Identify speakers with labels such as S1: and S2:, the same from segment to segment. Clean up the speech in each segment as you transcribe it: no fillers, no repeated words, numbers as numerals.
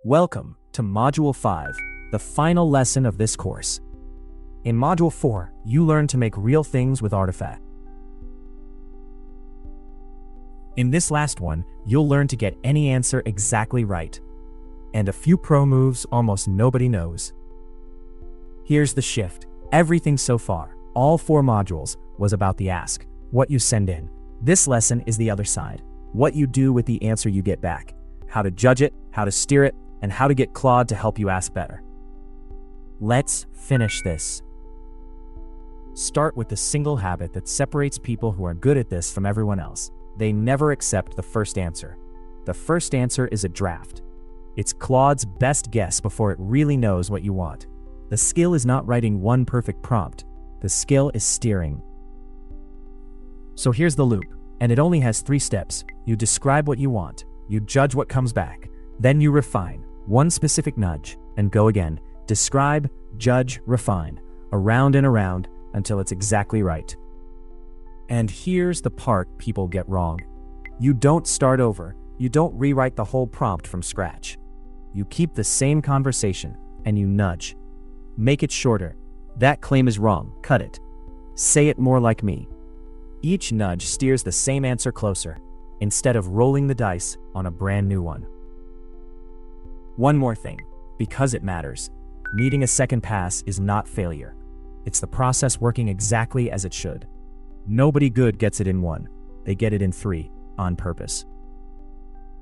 S1: Welcome to Module 5, the final lesson of this course. In Module 4, you learn to make real things with Artifact. In this last one, you'll learn to get any answer exactly right, and a few pro moves almost nobody knows. Here's the shift. Everything so far, all 4 modules, was about the ask, what you send in. This lesson is the other side, what you do with the answer you get back, how to judge it, how to steer it, and how to get Claude to help you ask better. Let's finish this. Start with the single habit that separates people who are good at this from everyone else. They never accept the first answer. The first answer is a draft. It's Claude's best guess before it really knows what you want. The skill is not writing one perfect prompt. The skill is steering. So here's the loop, and it only has 3 steps. You describe what you want. You judge what comes back. Then you refine. One specific nudge, and go again. Describe, judge, refine. Around and around until it's exactly right. And here's the part people get wrong. You don't start over. You don't rewrite the whole prompt from scratch. You keep the same conversation, and you nudge. Make it shorter. That claim is wrong. Cut it. Say it more like me. Each nudge steers the same answer closer, instead of rolling the dice on a brand new one. One more thing, because it matters. Needing a second pass is not failure. It's the process working exactly as it should. Nobody good gets it in 1. They get it in 3, on purpose.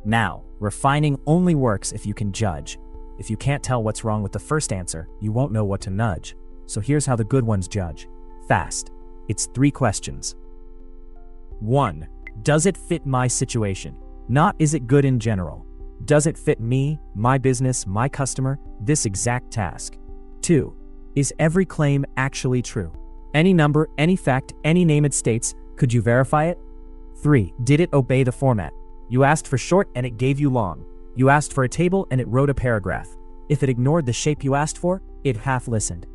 S1: Now, refining only works if you can judge. If you can't tell what's wrong with the first answer, you won't know what to nudge. So here's how the good ones judge. Fast. It's 3 questions. 1. Does it fit my situation? Not is it good in general. Does it fit me, my business, my customer, this exact task? 2. Is every claim actually true? Any number, any fact, any name it states, could you verify it? 3. Did it obey the format? You asked for short and it gave you long. You asked for a table and it wrote a paragraph. If it ignored the shape you asked for, it half listened.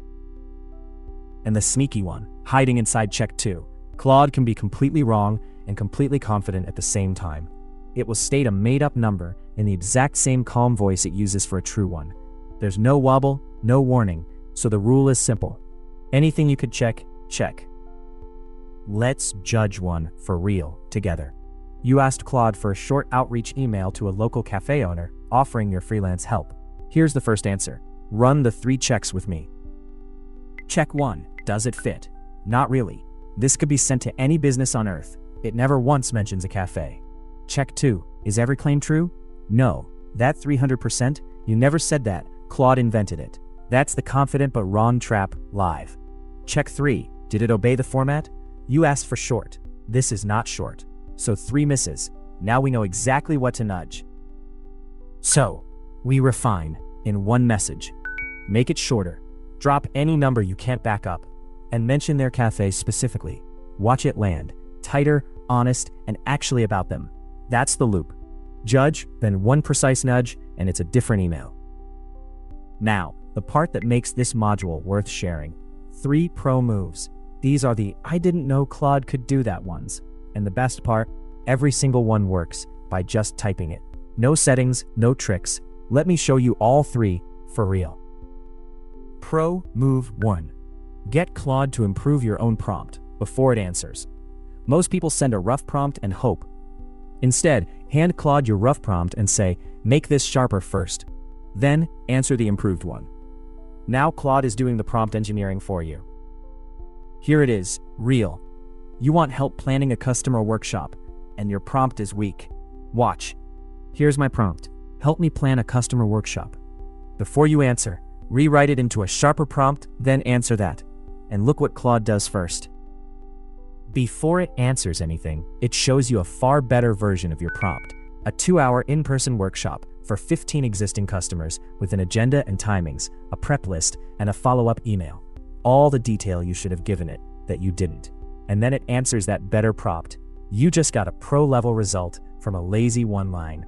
S1: And the sneaky one, hiding inside check 2. Claude can be completely wrong and completely confident at the same time. It will state a made-up number in the exact same calm voice it uses for a true one. There's no wobble, no warning, so the rule is simple. Anything you could check, check. Let's judge one for real together. You asked Claude for a short outreach email to a local cafe owner offering your freelance help. Here's the first answer. Run the 3 checks with me. Check 1. Does it fit? Not really. This could be sent to any business on earth. It never once mentions a cafe. Check 2. Is every claim true? No. That 300%? You never said that. Claude invented it. That's the confident but wrong trap, live. Check 3. Did it obey the format? You asked for short. This is not short. So 3 misses. Now we know exactly what to nudge. So, we refine in 1 message. Make it shorter. Drop any number you can't back up. And mention their cafe specifically. Watch it land. Tighter, honest, and actually about them. That's the loop. Judge, then 1 precise nudge, and it's a different email. Now, the part that makes this module worth sharing. 3 pro moves. These are the I didn't know Claude could do that ones. And the best part, every single one works by just typing it. No settings, no tricks. Let me show you all 3 for real. Pro move 1. Get Claude to improve your own prompt before it answers. Most people send a rough prompt and hope. Instead, hand Claude your rough prompt and say, make this sharper first. Then, answer the improved one. Now Claude is doing the prompt engineering for you. Here it is, real. You want help planning a customer workshop, and your prompt is weak. Watch. Here's my prompt. Help me plan a customer workshop. Before you answer, rewrite it into a sharper prompt, then answer that. And look what Claude does first. Before it answers anything, it shows you a far better version of your prompt. A 2-hour in-person workshop for 15 existing customers with an agenda and timings, a prep list, and a follow-up email. All the detail you should have given it that you didn't. And then it answers that better prompt. You just got a pro-level result from a lazy 1 line.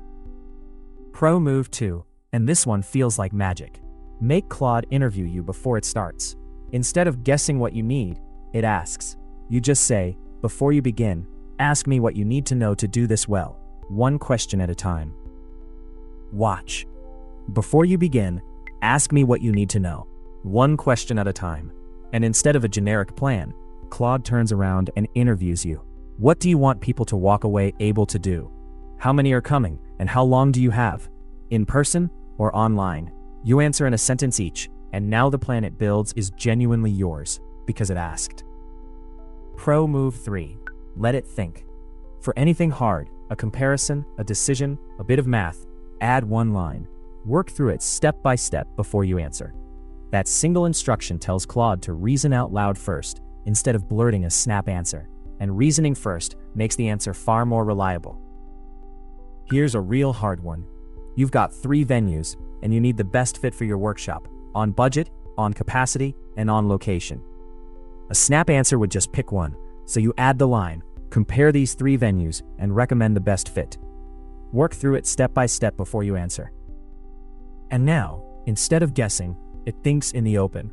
S1: Pro move 2, and this one feels like magic. Make Claude interview you before it starts. Instead of guessing what you need, it asks. You just say, before you begin, ask me what you need to know to do this well, 1 question at a time. Watch. Before you begin, ask me what you need to know, one question at a time. And instead of a generic plan, Claude turns around and interviews you. What do you want people to walk away able to do? How many are coming, and how long do you have? In person or online? You answer in a sentence each, and now the plan it builds is genuinely yours, because it asked. Pro move 3. Let it think. For anything hard, a comparison, a decision, a bit of math, add one line. Work through it step by step before you answer. That single instruction tells Claude to reason out loud first, instead of blurting a snap answer. And reasoning first makes the answer far more reliable. Here's a real hard one. You've got 3 venues, and you need the best fit for your workshop, on budget, on capacity, and on location. A snap answer would just pick one, so you add the line, compare these 3 venues, and recommend the best fit. Work through it step by step before you answer. And now, instead of guessing, it thinks in the open.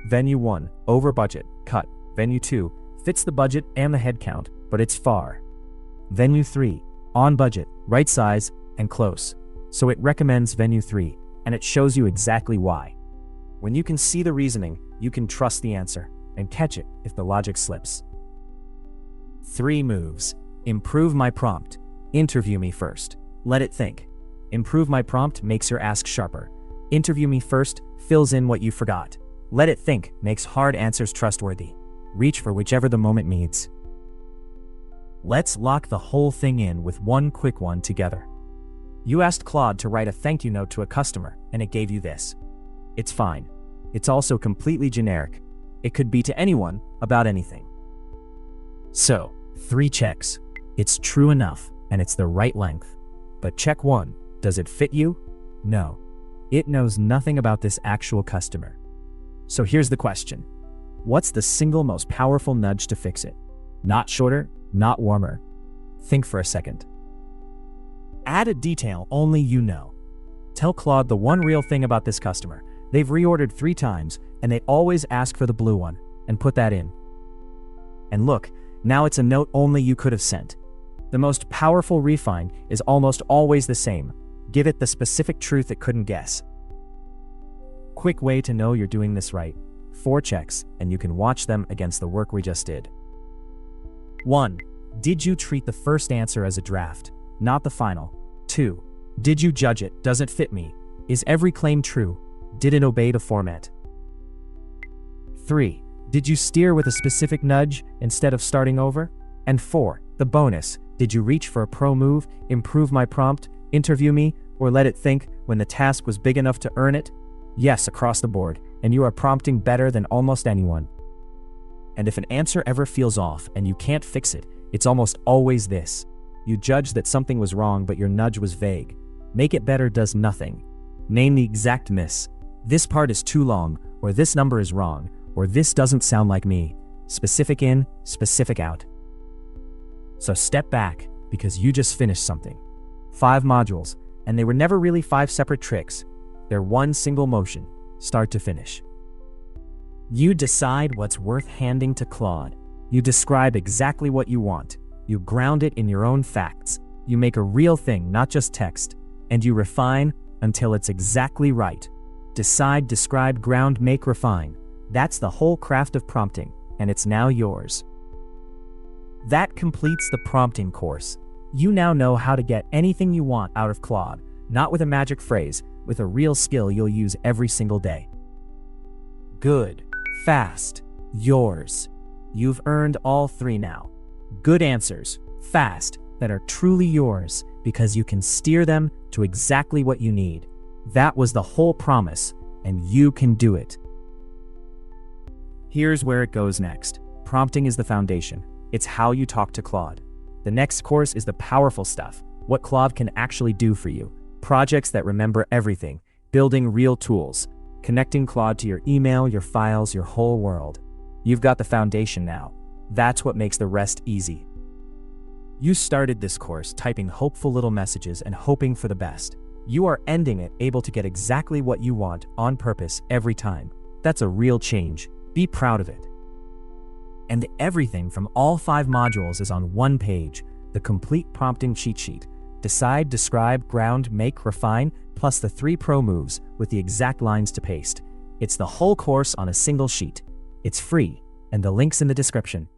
S1: Venue 1, over budget, cut. Venue 2, fits the budget and the head count, but it's far. Venue 3, on budget, right size, and close. So it recommends Venue 3, and it shows you exactly why. When you can see the reasoning, you can trust the answer, and catch it if the logic slips. 3 moves. Improve my prompt. Interview me first. Let it think. Improve my prompt makes your ask sharper. Interview me first fills in what you forgot. Let it think makes hard answers trustworthy. Reach for whichever the moment needs. Let's lock the whole thing in with one quick one together. You asked Claude to write a thank you note to a customer, and it gave you this. It's fine. It's also completely generic. It could be to anyone, about anything. So, 3 checks. It's true enough, and it's the right length. But check 1, does it fit you? No. It knows nothing about this actual customer. So here's the question. What's the single most powerful nudge to fix it? Not shorter, not warmer. Think for a second. Add a detail only you know. Tell Claude the one real thing about this customer. They've reordered 3 times, and they always ask for the blue one, and put that in. And look, now it's a note only you could have sent. The most powerful refine is almost always the same. Give it the specific truth it couldn't guess. Quick way to know you're doing this right. 4 checks, and you can watch them against the work we just did. 1. Did you treat the first answer as a draft, not the final? 2. Did you judge it? Does it fit me? Is every claim true? Did it obey the format? 3. Did you steer with a specific nudge instead of starting over? And 4. The bonus. Did you reach for a pro move, improve my prompt, interview me, or let it think when the task was big enough to earn it? Yes, across the board, and you are prompting better than almost anyone. And if an answer ever feels off and you can't fix it, it's almost always this. You judge that something was wrong, but your nudge was vague. Make it better does nothing. Name the exact miss. This part is too long, or this number is wrong, or this doesn't sound like me. Specific in, specific out. So step back, because you just finished something. 5 modules, and they were never really 5 separate tricks. They're one single motion, start to finish. You decide what's worth handing to Claude. You describe exactly what you want. You ground it in your own facts. You make a real thing, not just text. And you refine until it's exactly right. Decide, describe, ground, make, refine. That's the whole craft of prompting, and it's now yours. That completes the prompting course. You now know how to get anything you want out of Claude, not with a magic phrase, with a real skill you'll use every single day. Good, fast, yours. You've earned all 3 now. Good answers, fast, that are truly yours because you can steer them to exactly what you need. That was the whole promise, and you can do it. Here's where it goes next. Prompting is the foundation. It's how you talk to Claude. The next course is the powerful stuff, what Claude can actually do for you. Projects that remember everything, building real tools, connecting Claude to your email, your files, your whole world. You've got the foundation now. That's what makes the rest easy. You started this course typing hopeful little messages and hoping for the best. You are ending it able to get exactly what you want on purpose every time. That's a real change. Be proud of it. And everything from all 5 modules is on one page, the complete prompting cheat sheet. Decide, describe, ground, make, refine, plus the 3 pro moves with the exact lines to paste. It's the whole course on a single sheet. It's free, and the link's in the description.